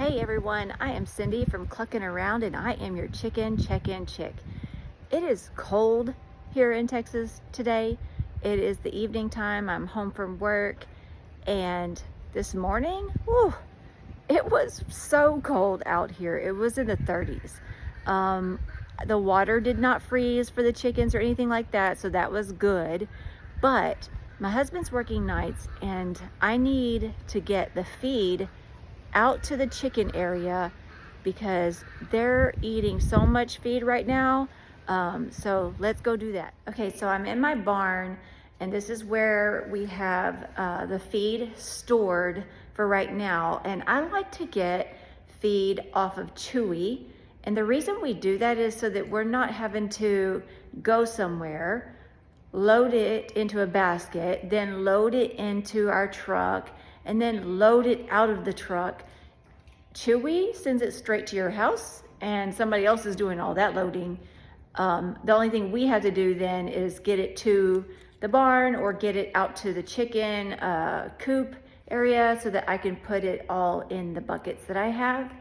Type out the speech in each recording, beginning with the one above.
Hey everyone, I am Cindy from Clucking Around and I am your chicken check-in chick. It is cold here in Texas today. It is the evening time. I'm home from work and this morning, it was so cold out here. It was in the 30s. The water did not freeze for the chickens or anything like that, so that was good. But my husband's working nights and I need to get the feed out to the chicken area because they're eating so much feed right now. So let's go do that. Okay, so I'm in my barn and this is where we have the feed stored for right now. And I like to get feed off of Chewy. And the reason we do that is so that we're not having to go somewhere, load it into a basket, then load it into our truck, and then load it out of the truck. Chewy sends it straight to your house and somebody else is doing all that loading. The only thing we have to do then is get it to the barn or get it out to the chicken coop area so that I can put it all in the buckets that I have.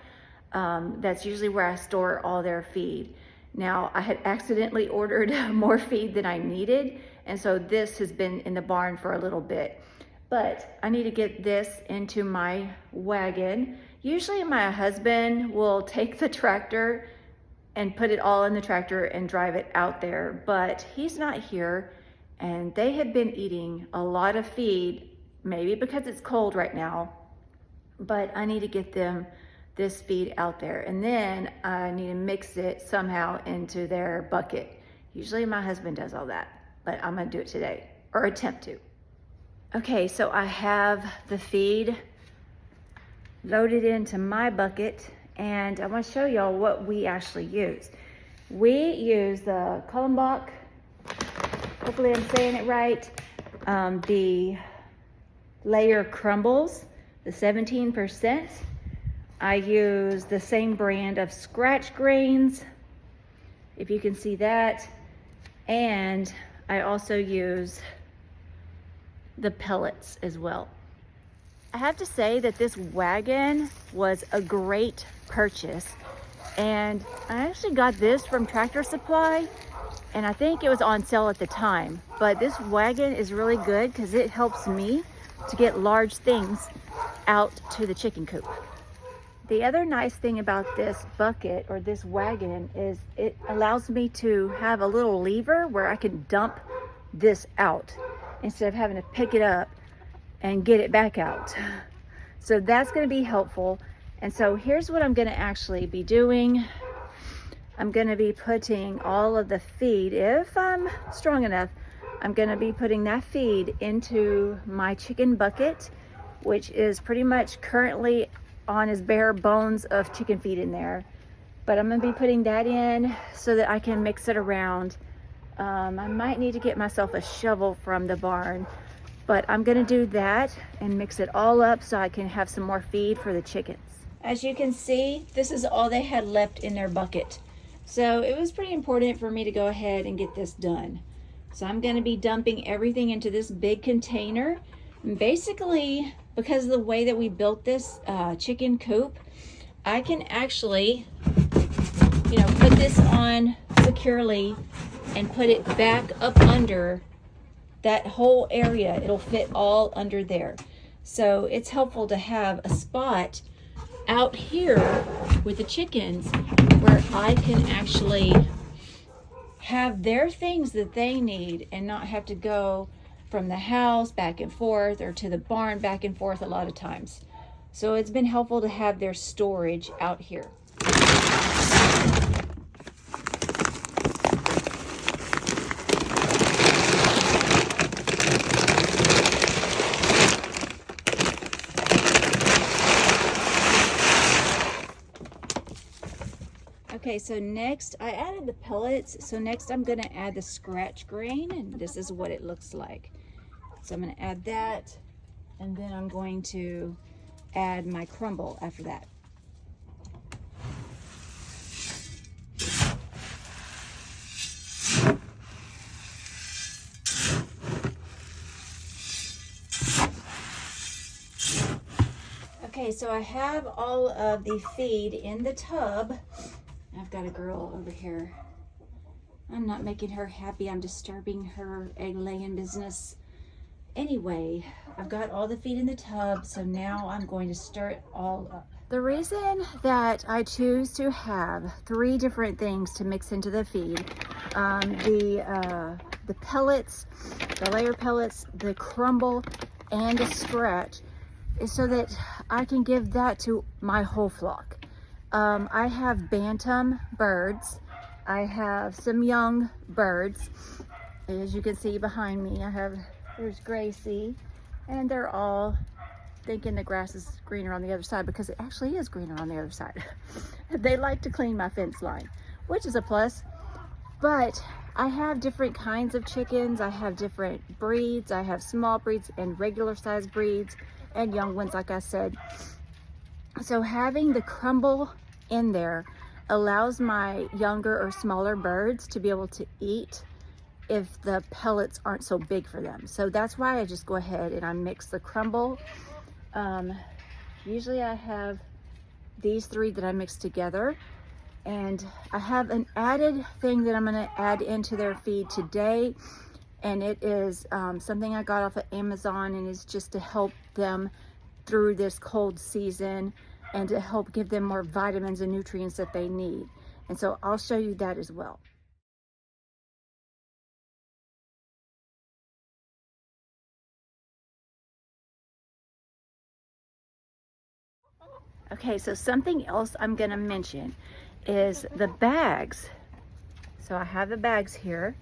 That's usually where I store all their feed. Now, I had accidentally ordered more feed than I needed, and so this has been in the barn for a little bit. But I need to get this into my wagon. Usually my husband will take the tractor and put it all in the tractor and drive it out there, but he's not here and they have been eating a lot of feed, maybe because it's cold right now, but I need to get them this feed out there and then I need to mix it somehow into their bucket. Usually my husband does all that, but I'm gonna do it today, or attempt to. Okay, so I have the feed loaded into my bucket and I want to show y'all what we actually use. We use the Cullenbach, hopefully I'm saying it right, the layer crumbles, the 17%. I use the same brand of scratch grains, if you can see that, and I also use the pellets as well. I have to say that this wagon was a great purchase and I actually got this from Tractor Supply and I think it was on sale at the time, but this wagon is really good because it helps me to get large things out to the chicken coop. The other nice thing about this bucket or this wagon is it allows me to have a little lever where I can dump this out instead of having to pick it up and get it back out. So that's going to be helpful. And so here's what I'm going to actually be doing. I'm going to be putting all of the feed, if I'm strong enough, I'm going to be putting that feed into my chicken bucket, which is pretty much currently on his bare bones of chicken feed in there. But I'm going to be putting that in so that I can mix it around. I might need to get myself a shovel from the barn, but I'm gonna do that and mix it all up so I can have some more feed for the chickens. As you can see, this is all they had left in their bucket. So it was pretty important for me to go ahead and get this done. So I'm gonna be dumping everything into this big container. And basically, because of the way that we built this chicken coop, I can actually, put this on securely and put it back up under that whole area. It'll fit all under there. So it's helpful to have a spot out here with the chickens where I can actually have their things that they need and not have to go from the house back and forth or to the barn back and forth a lot of times. So it's been helpful to have their storage out here. Okay, so next I added the pellets. So next I'm gonna add the scratch grain and this is what it looks like. So I'm gonna add that and then I'm going to add my crumble after that. Okay, so I have all of the feed in the tub. I've got a girl over here. I'm not making her happy. I'm disturbing her egg laying business. Anyway, I've got all the feed in the tub, so now I'm going to stir it all up. The reason that I choose to have 3 different things to mix into the feed, the pellets, the layer pellets, the crumble, and the scratch, is so that I can give that to my whole flock. I have bantam birds. I have some young birds. As you can see behind me, there's Gracie, and they're all thinking the grass is greener on the other side, because it actually is greener on the other side. They like to clean my fence line, which is a plus. But I have different kinds of chickens. I have different breeds. I have small breeds and regular size breeds and young ones, like I said. So having the crumble in there allows my younger or smaller birds to be able to eat if the pellets aren't so big for them. So that's why I just go ahead and I mix the crumble. Usually I have these 3 that I mix together, and I have an added thing that I'm going to add into their feed today, and it is something I got off of Amazon, and it's just to help them through this cold season and to help give them more vitamins and nutrients that they need. And so I'll show you that as well. Okay, so something else I'm gonna mention is the bags. So I have the bags here.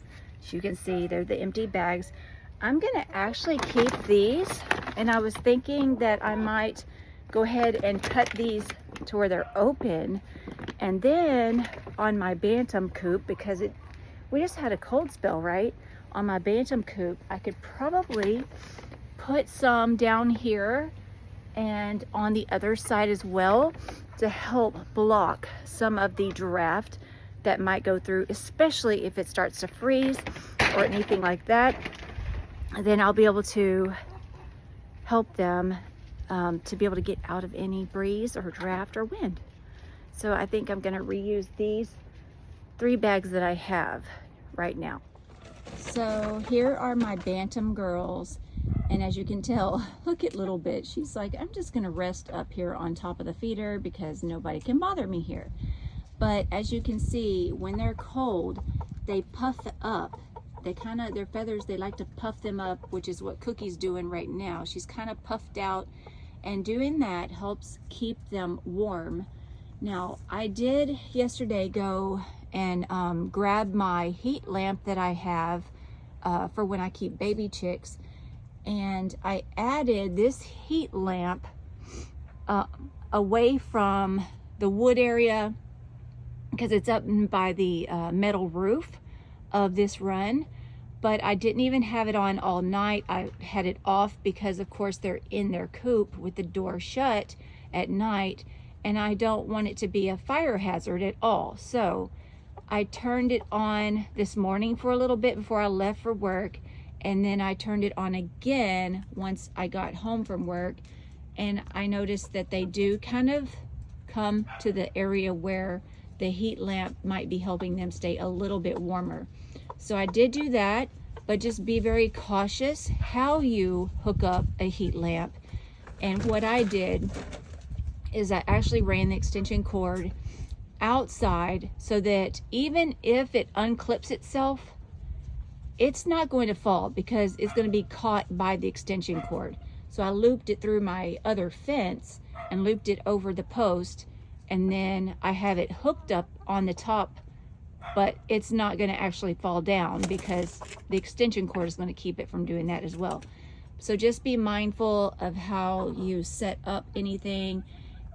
As you can see, they're the empty bags. I'm gonna actually keep these, and I was thinking that I might go ahead and cut these to where they're open, and then on my bantam coop, because we just had a cold spell, right? On my bantam coop, I could probably put some down here and on the other side as well, to help block some of the draft that might go through, especially if it starts to freeze or anything like that. Then I'll be able to help them to be able to get out of any breeze or draft or wind. So I think I'm going to reuse these 3 bags that I have right now. So here are my bantam girls. And as you can tell, look at Little Bit. She's like, I'm just gonna rest up here on top of the feeder because nobody can bother me here. But as you can see, when they're cold, they puff up. Their feathers, they like to puff them up, which is what Cookie's doing right now. She's kind of puffed out, and doing that helps keep them warm. Now, I did yesterday go and grab my heat lamp that I have for when I keep baby chicks. And I added this heat lamp away from the wood area, because it's up by the metal roof of this run. But I didn't even have it on all night. I had it off because, of course, they're in their coop with the door shut at night, and I don't want it to be a fire hazard at all. So I turned it on this morning for a little bit before I left for work, and then I turned it on again once I got home from work, and I noticed that they do kind of come to the area where the heat lamp might be helping them stay a little bit warmer. So I did do that, but just be very cautious how you hook up a heat lamp. And what I did is I actually ran the extension cord outside so that even if it unclips itself, it's not going to fall because it's going to be caught by the extension cord. So I looped it through my other fence and looped it over the post, and then I have it hooked up on the top, but it's not going to actually fall down because the extension cord is going to keep it from doing that as well. So just be mindful of how you set up anything,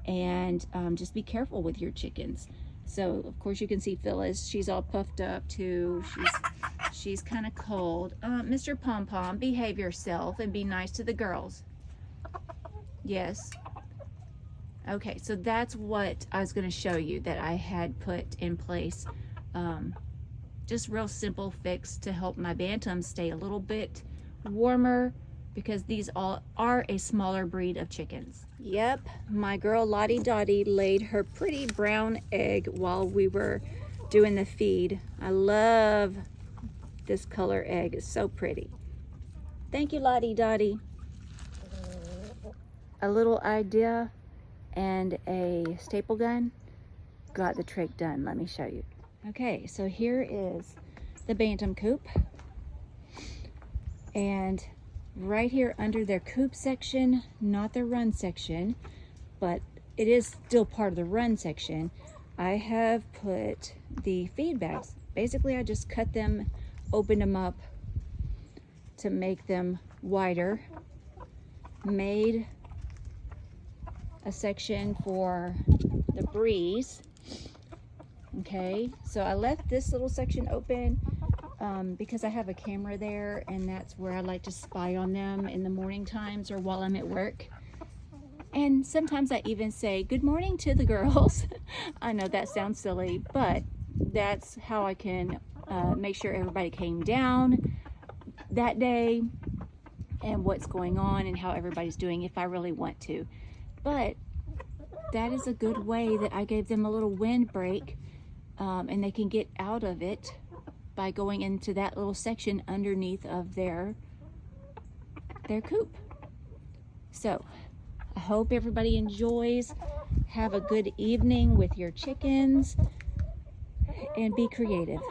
and just be careful with your chickens. So of course you can see Phyllis, she's all puffed up too. She's kind of cold. Mr. Pom Pom, behave yourself and be nice to the girls. Yes. Okay, so that's what I was going to show you that I had put in place. Just real simple fix to help my bantams stay a little bit warmer because these all are a smaller breed of chickens. Yep, my girl Lottie Dottie laid her pretty brown egg while we were doing the feed. I love this color egg, it's so pretty. Thank you, Lottie Dottie. A little idea and a staple gun got the trick done. Let me show you. Okay, so here is the bantam coop, and right here under their coop section, not their run section, but it is still part of the run section, I have put the feed bags. Basically, I just cut them, opened them up to make them wider, made a section for the breeze. Okay, so I left this little section open because I have a camera there, and that's where I like to spy on them in the morning times or while I'm at work. And sometimes I even say good morning to the girls. I know that sounds silly, but that's how I can make sure everybody came down that day and what's going on and how everybody's doing if I really want to. But that is a good way that I gave them a little windbreak, and they can get out of it by going into that little section underneath of their coop. So I hope everybody enjoys. Have a good evening with your chickens and be creative.